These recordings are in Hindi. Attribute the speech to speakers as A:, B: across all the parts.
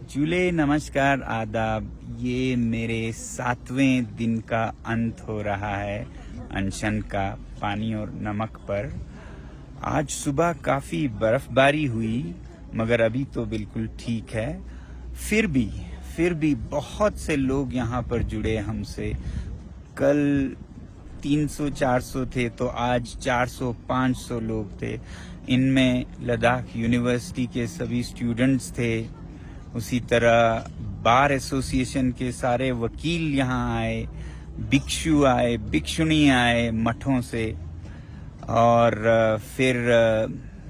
A: चूल्हे नमस्कार आदाब। ये मेरे 7वें दिन का अंत हो रहा है अनशन का पानी और नमक पर। आज सुबह काफ़ी बर्फबारी हुई मगर अभी तो बिल्कुल ठीक है। फिर भी बहुत से लोग यहाँ पर जुड़े हमसे। कल 300-400 थे तो आज 400-500 लोग थे। इनमें लद्दाख यूनिवर्सिटी के सभी स्टूडेंट्स थे, उसी तरह बार एसोसिएशन के सारे वकील यहाँ आए, भिक्षु आए, भिक्षुणी आए मठों से, और फिर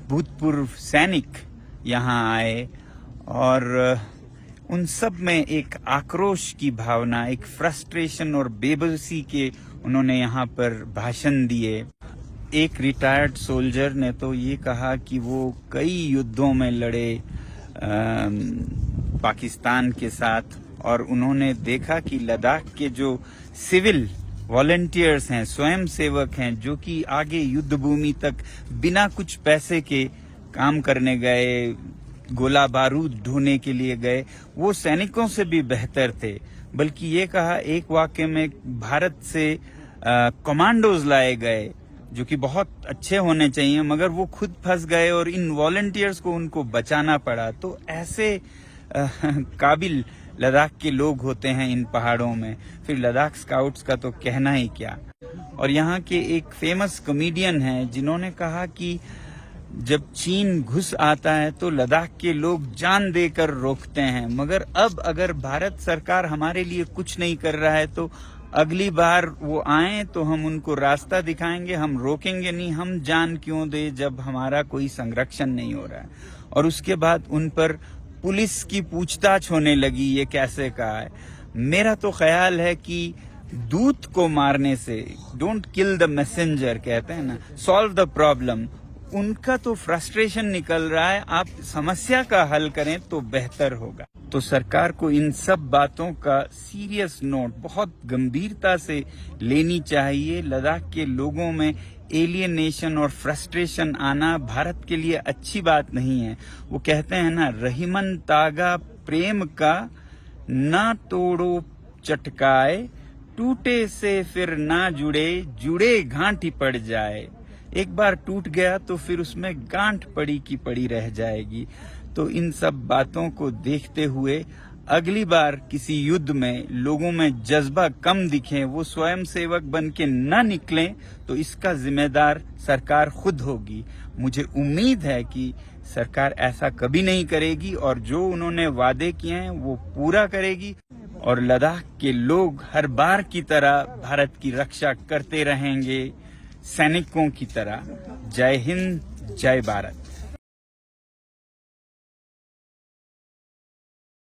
A: भूतपूर्व सैनिक यहाँ आए। और उन सब में एक आक्रोश की भावना, एक फ्रस्ट्रेशन और बेबसी के उन्होंने यहाँ पर भाषण दिए। एक रिटायर्ड सोल्जर ने तो ये कहा कि वो कई युद्धों में लड़े पाकिस्तान के साथ, और उन्होंने देखा कि लद्दाख के जो सिविल वॉलंटियर्स हैं, स्वयं सेवक हैं, जो कि आगे युद्ध भूमि तक बिना कुछ पैसे के काम करने गए, गोला बारूद ढोने के लिए गए, वो सैनिकों से भी बेहतर थे। बल्कि ये कहा एक वाक्य में भारत से कमांडोज लाए गए जो कि बहुत अच्छे होने चाहिए, मगर वो खुद फंस गए और इन वॉलंटियर्स को उनको बचाना पड़ा। तो ऐसे काबिल लद्दाख के लोग होते हैं इन पहाड़ों में। फिर लद्दाख स्काउट्स का तो कहना ही क्या। और यहाँ के एक फेमस कॉमेडियन हैं जिन्होंने कहा कि जब चीन घुस आता है तो लद्दाख के लोग जान देकर रोकते हैं, मगर अब अगर भारत सरकार हमारे लिए कुछ नहीं कर रहा है तो अगली बार वो आए तो हम उनको रास्ता दिखाएंगे, हम रोकेंगे नहीं। हम जान क्यों दे जब हमारा कोई संरक्षण नहीं हो रहा है। और उसके बाद उन पर पुलिस की पूछताछ होने लगी, ये कैसे कहा है। मेरा तो ख्याल है कि दूत को मारने से, डोंट किल द मैसेंजर कहते हैं ना, सॉल्व द प्रॉब्लम। उनका तो फ्रस्ट्रेशन निकल रहा है, आप समस्या का हल करें तो बेहतर होगा। तो सरकार को इन सब बातों का सीरियस नोट बहुत गंभीरता से लेनी चाहिए। लद्दाख के लोगों में एलियनेशन और फ्रस्ट्रेशन आना भारत के लिए अच्छी बात नहीं है। वो कहते हैं ना, रहीमन तागा प्रेम का ना तोड़ो चटकाए, टूटे से फिर ना जुड़े, जुड़े गांठ ही पड़ जाए। एक बार टूट गया तो फिर उसमें गांठ पड़ी की पड़ी रह जाएगी। तो इन सब बातों को देखते हुए अगली बार किसी युद्ध में लोगों में जज्बा कम दिखे, वो स्वयं सेवक बन के न निकलें, तो इसका जिम्मेदार सरकार खुद होगी। मुझे उम्मीद है कि सरकार ऐसा कभी नहीं करेगी और जो उन्होंने वादे किए हैं वो पूरा करेगी, और लद्दाख के लोग हर बार की तरह भारत की रक्षा करते रहेंगे, सैनिकों की तरह। जय हिंद, जय भारत।